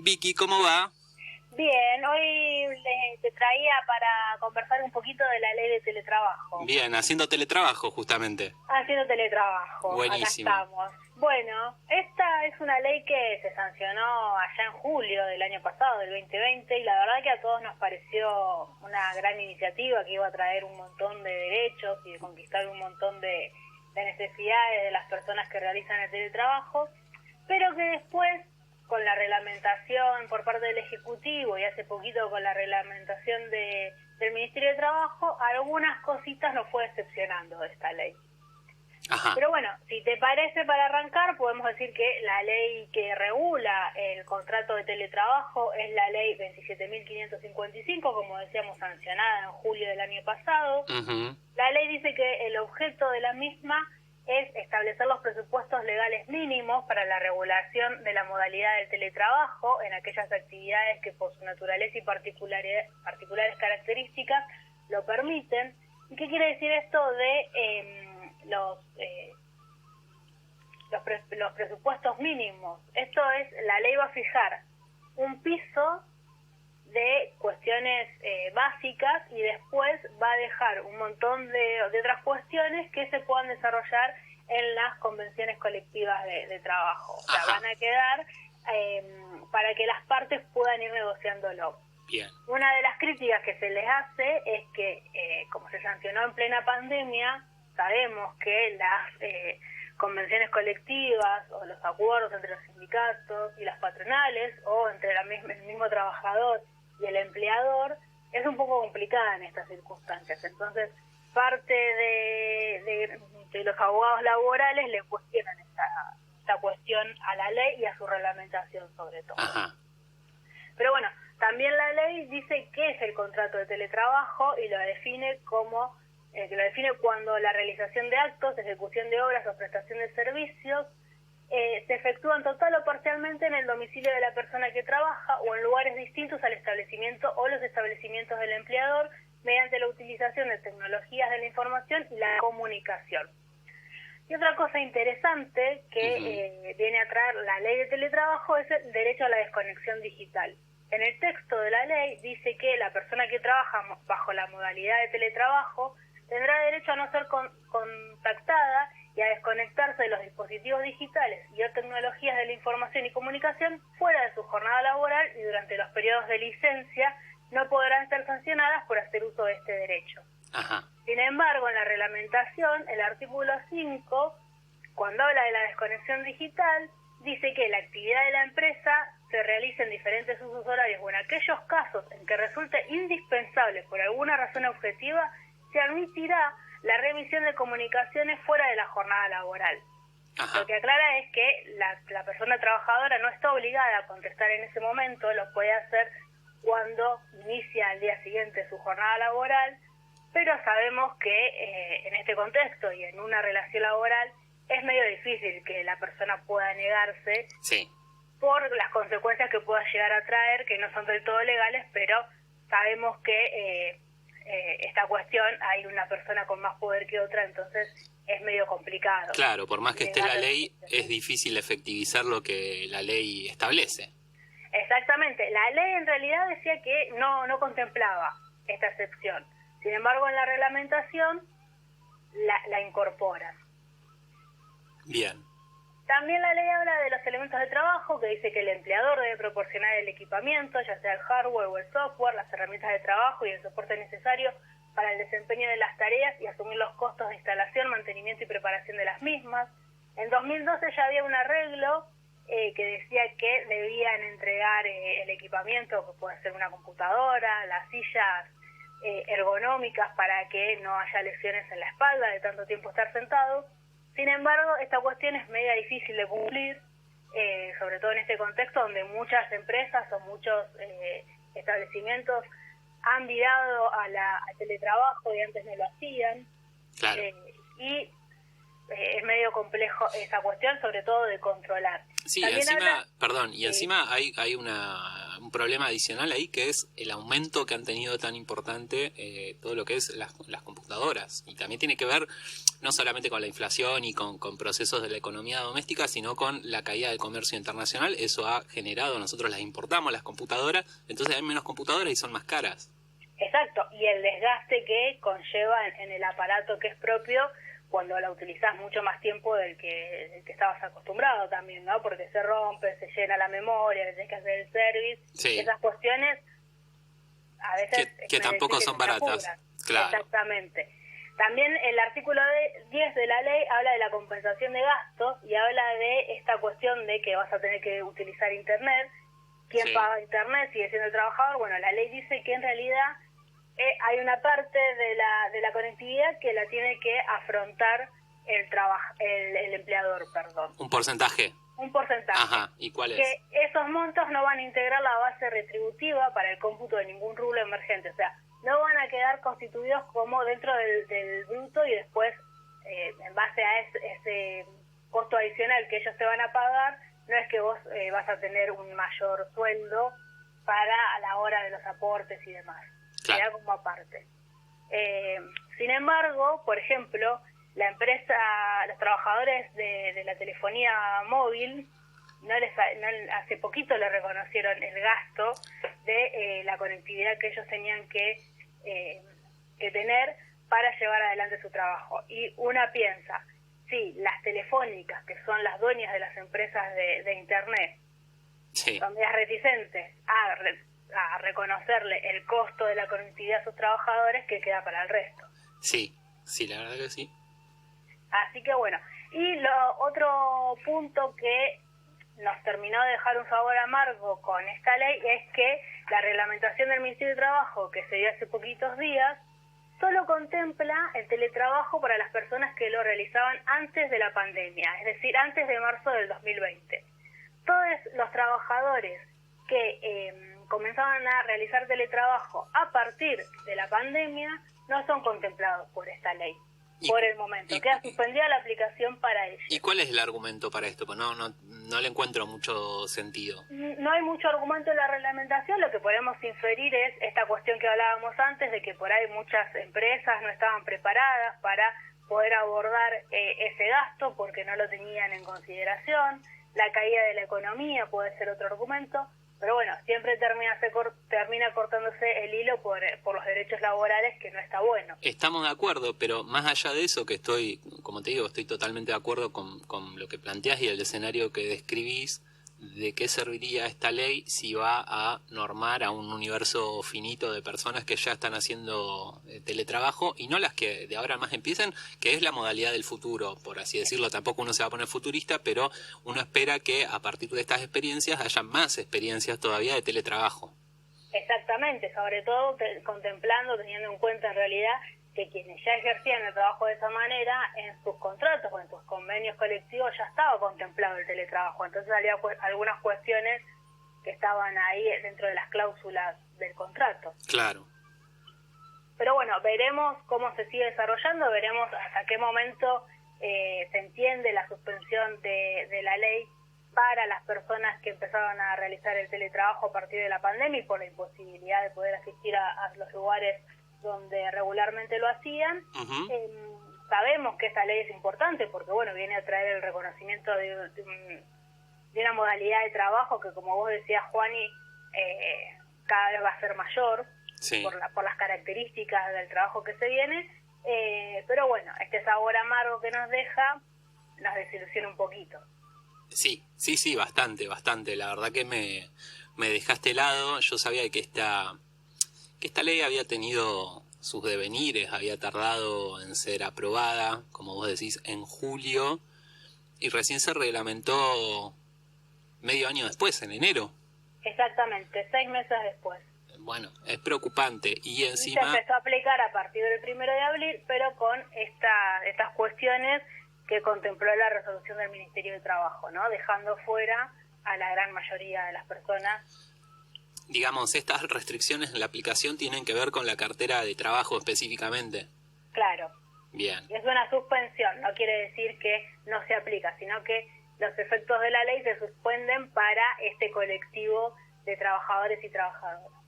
Vicky, ¿cómo va? Bien, hoy te traía para conversar un poquito de la ley de teletrabajo. Bien, haciendo teletrabajo justamente. Haciendo teletrabajo, Buenísimo. acá estamos. Bueno, esta es una ley que se sancionó allá en julio del año pasado, del 2020, y la verdad que a todos nos pareció una gran iniciativa que iba a traer un montón de derechos y de conquistar un montón de necesidades de las personas que realizan el teletrabajo, pero que después, con la reglamentación por parte del Ejecutivo y hace poquito con la reglamentación del Ministerio de Trabajo, algunas cositas nos fue decepcionando de esta ley. Ajá. Pero bueno, si te parece, para arrancar, podemos decir que la ley que regula el contrato de teletrabajo es la ley 27.555, como decíamos, sancionada en julio del año pasado. Uh-huh. La ley dice que el objeto de la misma es establecer los presupuestos legales mínimos para la regulación de la modalidad del teletrabajo en aquellas actividades que por su naturaleza y particulares características lo permiten. ¿Y qué quiere decir esto de los presupuestos mínimos? Esto es, la ley va a fijar un piso de cuestiones básicas y después va a dejar un montón de otras cuestiones que se puedan desarrollar en las convenciones colectivas de trabajo. O sea, van a quedar para que las partes puedan ir negociándolo. Bien. Una de las críticas que se les hace es que, como se sancionó en plena pandemia, sabemos que las convenciones colectivas o los acuerdos entre los sindicatos y las patronales o entre el mismo trabajador y el empleador es un poco complicada en estas circunstancias. Entonces, parte de los abogados laborales le cuestionan esta cuestión a la ley y a su reglamentación sobre todo. Ajá. Pero bueno, también la ley dice qué es el contrato de teletrabajo y lo define como cuando la realización de actos, ejecución de obras o prestación de servicios se efectúan total o parcialmente en el domicilio de la persona que trabaja o en lugares distintos al establecimiento o los establecimientos del empleador mediante la utilización de tecnologías de la información y la comunicación. Y otra cosa interesante que viene a traer la ley de teletrabajo es el derecho a la desconexión digital. En el texto de la ley dice que la persona que trabaja bajo la modalidad de teletrabajo tendrá derecho a no ser contactada y a desconectarse de los dispositivos digitales y o tecnologías de la información y comunicación fuera de su jornada laboral, y durante los periodos de licencia no podrán ser sancionadas por hacer uso de este derecho. Ajá. Sin embargo, en la reglamentación, el artículo 5, cuando habla de la desconexión digital, dice que la actividad de la empresa se realiza en diferentes usos horarios o en aquellos casos en que resulte indispensable por alguna razón objetiva, se admitirá la remisión de comunicaciones fuera de la jornada laboral. Ajá. Lo que aclara es que la persona trabajadora no está obligada a contestar en ese momento, lo puede hacer cuando inicia al día siguiente su jornada laboral, pero sabemos que en este contexto y en una relación laboral es medio difícil que la persona pueda negarse. Sí. Por las consecuencias que pueda llegar a traer, que no son del todo legales, pero sabemos que esta cuestión hay una persona con más poder que otra, entonces es medio complicado. Claro, por más que esté la ley, es difícil efectivizar lo que la ley establece. Exactamente. La ley en realidad decía que no contemplaba esta excepción. Sin embargo, en la reglamentación la incorpora. Bien. También la ley habla de los elementos de trabajo, que dice que el empleador debe proporcionar el equipamiento, ya sea el hardware o el software, las herramientas de trabajo y el soporte necesario para el desempeño de las tareas y asumir los costos de instalación, mantenimiento y preparación de las mismas. En 2012 ya había un arreglo que decía que debían entregar el equipamiento, que puede ser una computadora, las sillas ergonómicas para que no haya lesiones en la espalda de tanto tiempo estar sentado. Sin embargo, esta cuestión es media difícil de cumplir, sobre todo en este contexto donde muchas empresas o muchos establecimientos han virado al teletrabajo y antes no lo hacían. Claro. Y es medio complejo esa cuestión, sobre todo de controlar. Sí, también encima, habla... perdón, y encima hay una un problema adicional ahí, que es el aumento que han tenido tan importante todo lo que es las computadoras. Y también tiene que ver no solamente con la inflación y con procesos de la economía doméstica, sino con la caída del comercio internacional. Eso ha generado, nosotros las importamos, las computadoras, entonces hay menos computadoras y son más caras. Exacto, y el desgaste que conlleva en el aparato que es propio cuando la utilizás mucho más tiempo del que estabas acostumbrado también, ¿no? Porque se rompe, se llena la memoria, le tenés que hacer el service. Sí. Esas cuestiones a veces... Que tampoco son baratas. Claro. Exactamente. También el artículo 10 de la ley habla de la compensación de gastos y habla de esta cuestión de que vas a tener que utilizar Internet. ¿Quién paga Internet? Sigue siendo el trabajador. Bueno, la ley dice que en realidad hay una parte de la conectividad que la tiene que afrontar el empleador, perdón. ¿Un porcentaje? Un porcentaje. Ajá, ¿y cuál es? Que esos montos no van a integrar la base retributiva para el cómputo de ningún rubro emergente, o sea, no van a quedar constituidos como dentro del bruto y después, en base a ese costo adicional que ellos te van a pagar, no es que vos vas a tener un mayor sueldo para a la hora de los aportes y demás. Claro. Queda como aparte. Sin embargo, por ejemplo, la empresa, los trabajadores de la telefonía móvil, hace poquito le reconocieron el gasto de la conectividad que ellos tenían que tener para llevar adelante su trabajo. Y una piensa, sí, las telefónicas, que son las dueñas de las empresas de Internet, son medias reticentes a reconocerle el costo de la conectividad a sus trabajadores, que queda para el resto. Sí, la verdad que sí. Así que bueno, y otro punto que nos terminó de dejar un sabor amargo con esta ley es que la reglamentación del Ministerio de Trabajo, que se dio hace poquitos días, solo contempla el teletrabajo para las personas que lo realizaban antes de la pandemia, es decir, antes de marzo del 2020. Todos los trabajadores que comenzaban a realizar teletrabajo a partir de la pandemia no son contemplados por esta ley. Por el momento, queda suspendida la aplicación para ellos. ¿Y cuál es el argumento para esto? Pues no le encuentro mucho sentido. No hay mucho argumento en la reglamentación, lo que podemos inferir es esta cuestión que hablábamos antes, de que por ahí muchas empresas no estaban preparadas para poder abordar ese gasto porque no lo tenían en consideración. La caída de la economía puede ser otro argumento. Pero bueno, siempre termina cortándose el hilo por los derechos laborales, que no está bueno. Estamos de acuerdo, pero más allá de eso, que como te digo, estoy totalmente de acuerdo con lo que planteás y el escenario que describís, ¿de qué serviría esta ley si va a normar a un universo finito de personas que ya están haciendo teletrabajo y no las que de ahora en más empiecen, que es la modalidad del futuro, por así decirlo? Tampoco uno se va a poner futurista, pero uno espera que a partir de estas experiencias haya más experiencias todavía de teletrabajo. Exactamente, sobre todo contemplando, teniendo en cuenta en realidad que quienes ya ejercían el trabajo de esa manera, en sus contratos o en sus convenios colectivos ya estaba contemplado el teletrabajo. Entonces había algunas cuestiones que estaban ahí dentro de las cláusulas del contrato. Claro. Pero bueno, veremos cómo se sigue desarrollando, veremos hasta qué momento se entiende la suspensión de la ley para las personas que empezaron a realizar el teletrabajo a partir de la pandemia y por la imposibilidad de poder asistir a los lugares donde regularmente lo hacían. Sabemos que esta ley es importante porque bueno, viene a traer el reconocimiento de una modalidad de trabajo que, como vos decías, Juani, cada vez va a ser mayor. Sí. por las características del trabajo que se viene, pero bueno, este sabor amargo que nos deja nos desilusiona un poquito. Sí, bastante. La verdad que me dejaste helado. Yo sabía que esta ley había tenido sus devenires, había tardado en ser aprobada, como vos decís, en julio, y recién se reglamentó medio año después, en enero. Exactamente, 6 meses después. Bueno, es preocupante. Y encima... Se empezó a aplicar a partir del 1 de abril, pero con estas cuestiones que contempló la resolución del Ministerio de Trabajo, ¿no? Dejando fuera a la gran mayoría de las personas. Digamos, estas restricciones en la aplicación tienen que ver con la cartera de trabajo específicamente. Claro. Bien. Y es una suspensión, no quiere decir que no se aplica, sino que los efectos de la ley se suspenden para este colectivo de trabajadores y trabajadoras.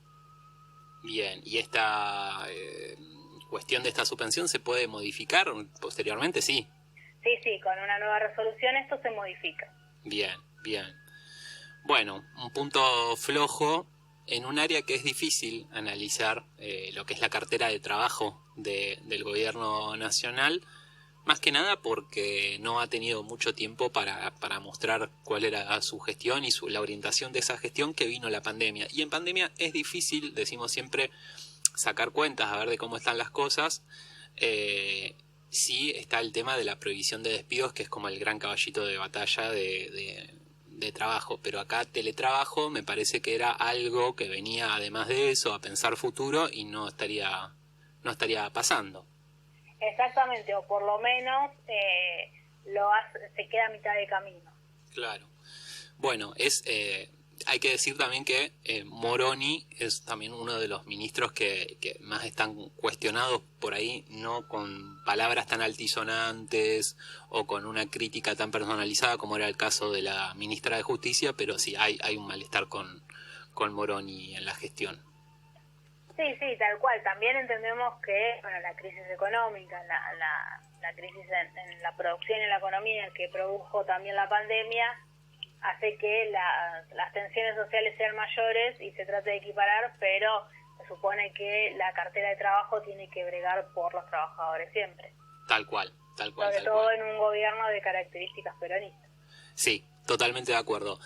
Bien, ¿y esta cuestión de esta suspensión se puede modificar posteriormente? Sí. Sí, con una nueva resolución esto se modifica. Bien, bien. Bueno, un punto flojo en un área que es difícil analizar, lo que es la cartera de trabajo del gobierno nacional, más que nada porque no ha tenido mucho tiempo para mostrar cuál era su gestión y la orientación de esa gestión, que vino la pandemia. Y en pandemia es difícil, decimos siempre, sacar cuentas, a ver de cómo están las cosas. Sí está el tema de la prohibición de despidos, que es como el gran caballito de batalla de trabajo, pero acá teletrabajo me parece que era algo que venía además de eso a pensar futuro y no estaría pasando. Exactamente, o por lo menos se queda a mitad de camino. Claro. Bueno, hay que decir también que Moroni es también uno de los ministros que más están cuestionados por ahí, no con palabras tan altisonantes o con una crítica tan personalizada como era el caso de la ministra de Justicia, pero sí hay un malestar con Moroni en la gestión. Sí, tal cual. También entendemos que la crisis económica, la crisis en la producción y en la economía que produjo también la pandemia, hace que las tensiones sociales sean mayores y se trate de equiparar, pero se supone que la cartera de trabajo tiene que bregar por los trabajadores siempre. Tal cual. Sobre todo en un gobierno de características peronistas. Sí, totalmente de acuerdo.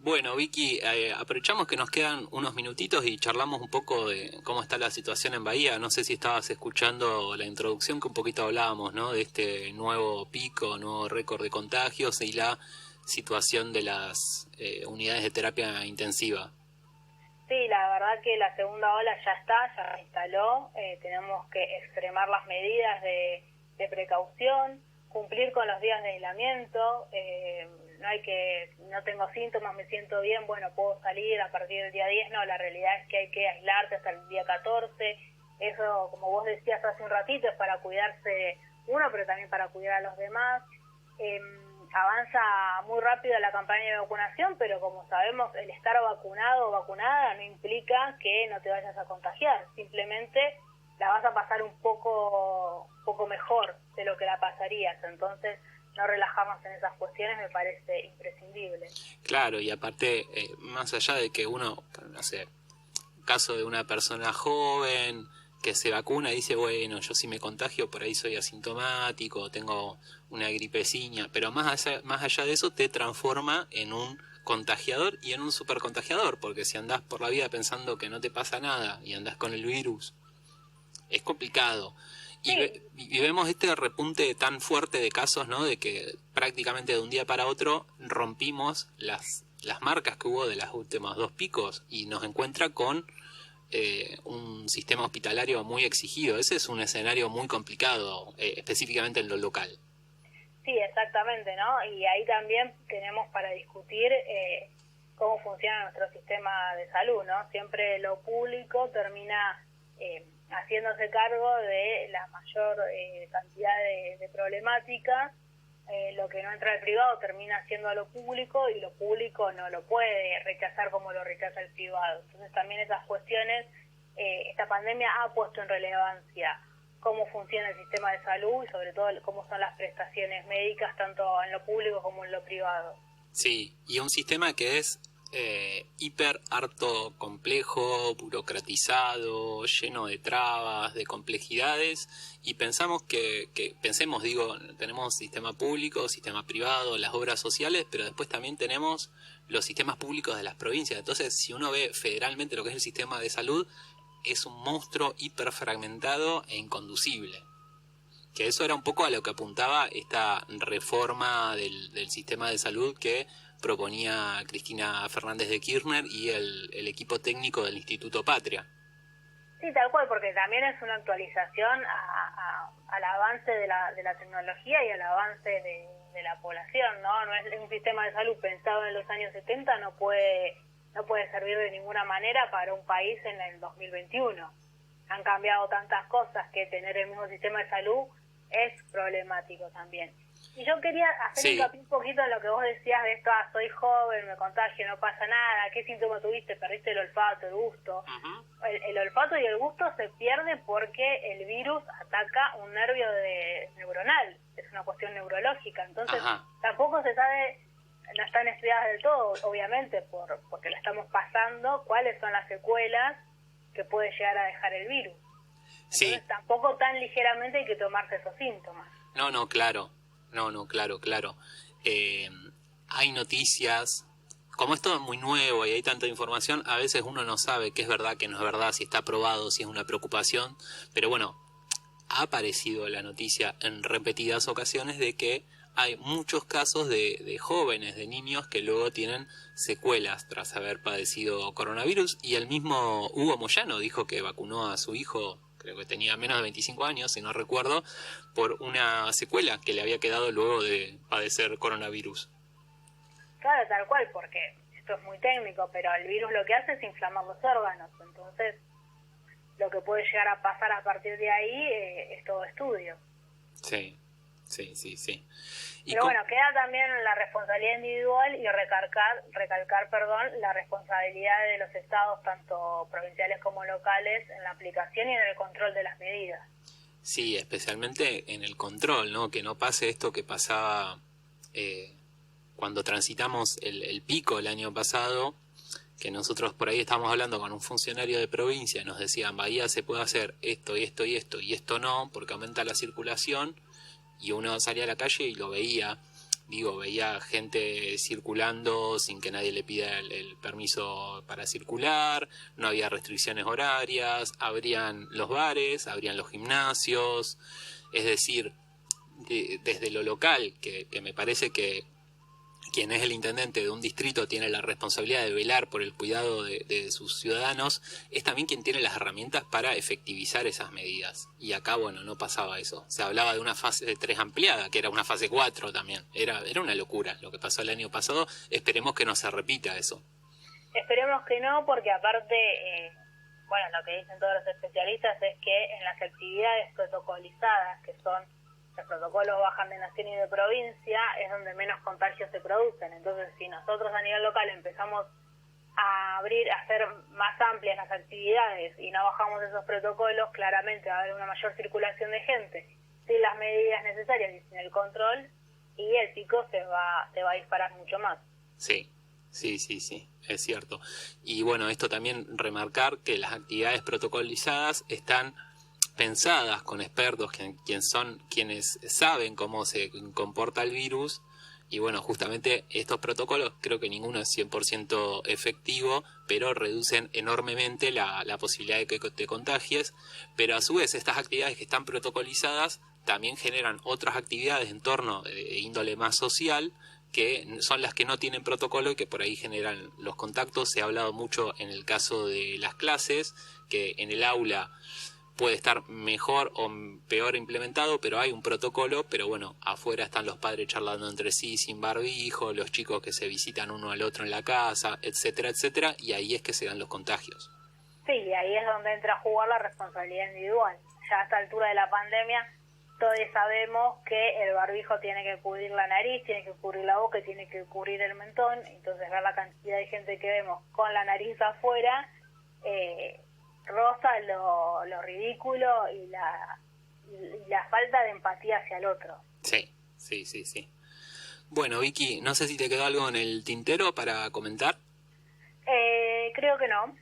Bueno, Vicky, aprovechamos que nos quedan unos minutitos y charlamos un poco de cómo está la situación en Bahía. No sé si estabas escuchando la introducción que un poquito hablábamos, ¿no? De este nuevo pico, nuevo récord de contagios y la situación de las unidades de terapia intensiva. Sí, la verdad que la segunda ola ya se instaló. Tenemos que extremar las medidas de precaución, cumplir con los días de aislamiento. No tengo síntomas, me siento bien, bueno, puedo salir a partir del día 10. No, la realidad es que hay que aislarse hasta el día 14. Eso, como vos decías hace un ratito, es para cuidarse uno, pero también para cuidar a los demás. Avanza muy rápido la campaña de vacunación, pero como sabemos, el estar vacunado o vacunada no implica que no te vayas a contagiar. Simplemente la vas a pasar un poco mejor de lo que la pasarías. Entonces, no relajarnos en esas cuestiones me parece imprescindible. Claro, y aparte, más allá de que uno, no sé, caso de una persona joven que se vacuna y dice, bueno, yo si me contagio por ahí soy asintomático, tengo una gripecina, pero más allá de eso te transforma en un contagiador y en un supercontagiador, porque si andás por la vida pensando que no te pasa nada y andás con el virus, es complicado. Sí. Y vemos este repunte tan fuerte de casos, ¿no? De que prácticamente de un día para otro rompimos las marcas que hubo de las últimas dos picos y nos encuentra con un sistema hospitalario muy exigido. Ese es un escenario muy complicado, específicamente en lo local. Sí, exactamente, ¿no? Y ahí también tenemos para discutir cómo funciona nuestro sistema de salud, ¿no? Siempre lo público termina haciéndose cargo de la mayor cantidad de problemáticas. Lo que no entra al privado termina haciendo a lo público y lo público no lo puede rechazar como lo rechaza el privado. Entonces también esas cuestiones, esta pandemia ha puesto en relevancia cómo funciona el sistema de salud y sobre todo cómo son las prestaciones médicas tanto en lo público como en lo privado. Sí, y un sistema que es hiper harto complejo, burocratizado, lleno de trabas, de complejidades, y pensemos tenemos sistema público, sistema privado, las obras sociales, pero después también tenemos los sistemas públicos de las provincias. Entonces, si uno ve federalmente lo que es el sistema de salud, es un monstruo hiper fragmentado e inconducible. Que eso era un poco a lo que apuntaba esta reforma del sistema de salud que proponía Cristina Fernández de Kirchner y el equipo técnico del Instituto Patria. Sí, tal cual, porque también es una actualización al avance de la tecnología y al avance de la población, ¿no? No es un sistema de salud pensado en los años 70, no puede servir de ninguna manera para un país en el 2021. Han cambiado tantas cosas que tener el mismo sistema de salud es problemático también. Y yo quería hacer hincapié un poquito en lo que vos decías de esto, soy joven, me contagio, no pasa nada, ¿qué síntomas tuviste? Perdiste el olfato, el gusto. El olfato y el gusto se pierde porque el virus ataca un nervio neuronal, es una cuestión neurológica, entonces tampoco se sabe, no están estudiadas del todo, obviamente, porque la estamos pasando, cuáles son las secuelas que puede llegar a dejar el virus. Entonces tampoco tan ligeramente hay que tomarse esos síntomas. No, claro. Claro. Hay noticias, como es todo muy nuevo y hay tanta información, a veces uno no sabe qué es verdad, qué no es verdad, si está probado, si es una preocupación, pero bueno, ha aparecido la noticia en repetidas ocasiones de que hay muchos casos de jóvenes, de niños que luego tienen secuelas tras haber padecido coronavirus, y el mismo Hugo Moyano dijo que vacunó a su hijo, creo que tenía menos de 25 años, si no recuerdo, por una secuela que le había quedado luego de padecer coronavirus. Claro, tal cual, porque esto es muy técnico, pero el virus lo que hace es inflamar los órganos, entonces lo que puede llegar a pasar a partir de ahí es todo estudio. Sí. Pero bueno, queda también la responsabilidad individual y recalcar, la responsabilidad de los estados, tanto provinciales como locales, en la aplicación y en el control de las medidas. Sí, especialmente en el control, ¿no? Que no pase esto que pasaba cuando transitamos el pico el año pasado, que nosotros por ahí estábamos hablando con un funcionario de provincia, nos decían, Bahía se puede hacer esto y esto y esto, y esto no, porque aumenta la circulación. Y uno salía a la calle y lo veía, veía gente circulando sin que nadie le pida el permiso para circular, no había restricciones horarias, abrían los bares, abrían los gimnasios, es decir, desde lo local, que me parece que quien es el intendente de un distrito tiene la responsabilidad de velar por el cuidado de sus ciudadanos, es también quien tiene las herramientas para efectivizar esas medidas. Y acá, bueno, no pasaba eso. Se hablaba de una fase 3 ampliada, que era una fase 4 también. Era una locura lo que pasó el año pasado. Esperemos que no se repita eso. Esperemos que no, porque aparte, lo que dicen todos los especialistas es que en las actividades protocolizadas, que son los protocolos bajan de nación y de provincia, es donde menos contagios se producen. Entonces, si nosotros a nivel local empezamos a hacer más amplias las actividades y no bajamos esos protocolos, claramente va a haber una mayor circulación de gente, sin las medidas necesarias y sin el control, y el pico se va a disparar mucho más. Sí, es cierto. Y bueno, esto también remarcar que las actividades protocolizadas están pensadas con expertos quienes saben cómo se comporta el virus, y bueno, justamente estos protocolos creo que ninguno es 100% efectivo, pero reducen enormemente la posibilidad de que te contagies. Pero a su vez estas actividades que están protocolizadas también generan otras actividades en torno de índole más social, que son las que no tienen protocolo y que por ahí generan los contactos. Se ha hablado mucho en el caso de las clases, que en el aula puede estar mejor o peor implementado, pero hay un protocolo, pero bueno, afuera están los padres charlando entre sí sin barbijo, los chicos que se visitan uno al otro en la casa, etcétera, etcétera, y ahí es que se dan los contagios. Sí, ahí es donde entra a jugar la responsabilidad individual. Ya a esta altura de la pandemia, todos sabemos que el barbijo tiene que cubrir la nariz, tiene que cubrir la boca y tiene que cubrir el mentón, entonces ver la cantidad de gente que vemos con la nariz afuera, roza lo ridículo y la falta de empatía hacia el otro. Sí. Bueno, Vicky, no sé si te quedó algo en el tintero para comentar. Creo que no.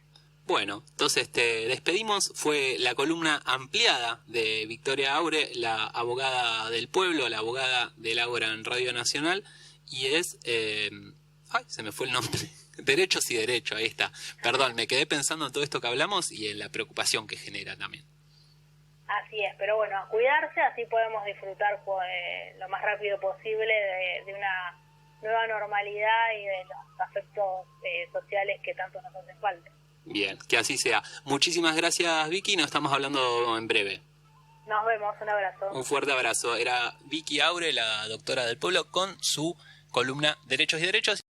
Bueno, entonces te despedimos. Fue la columna ampliada de Victoria Aure, la abogada del pueblo, la abogada del Ágora en Radio Nacional, y es... se me fue el nombre. Derechos y derechos, ahí está. Perdón, me quedé pensando en todo esto que hablamos y en la preocupación que genera también. Así es, pero bueno, a cuidarse, así podemos disfrutar lo más rápido posible de una nueva normalidad y de los afectos sociales que tanto nos hacen falta. Bien, que así sea. Muchísimas gracias, Vicky, nos estamos hablando en breve. Nos vemos, un abrazo. Un fuerte abrazo. Era Vicky Aure, la doctora del pueblo, con su columna Derechos y Derechos.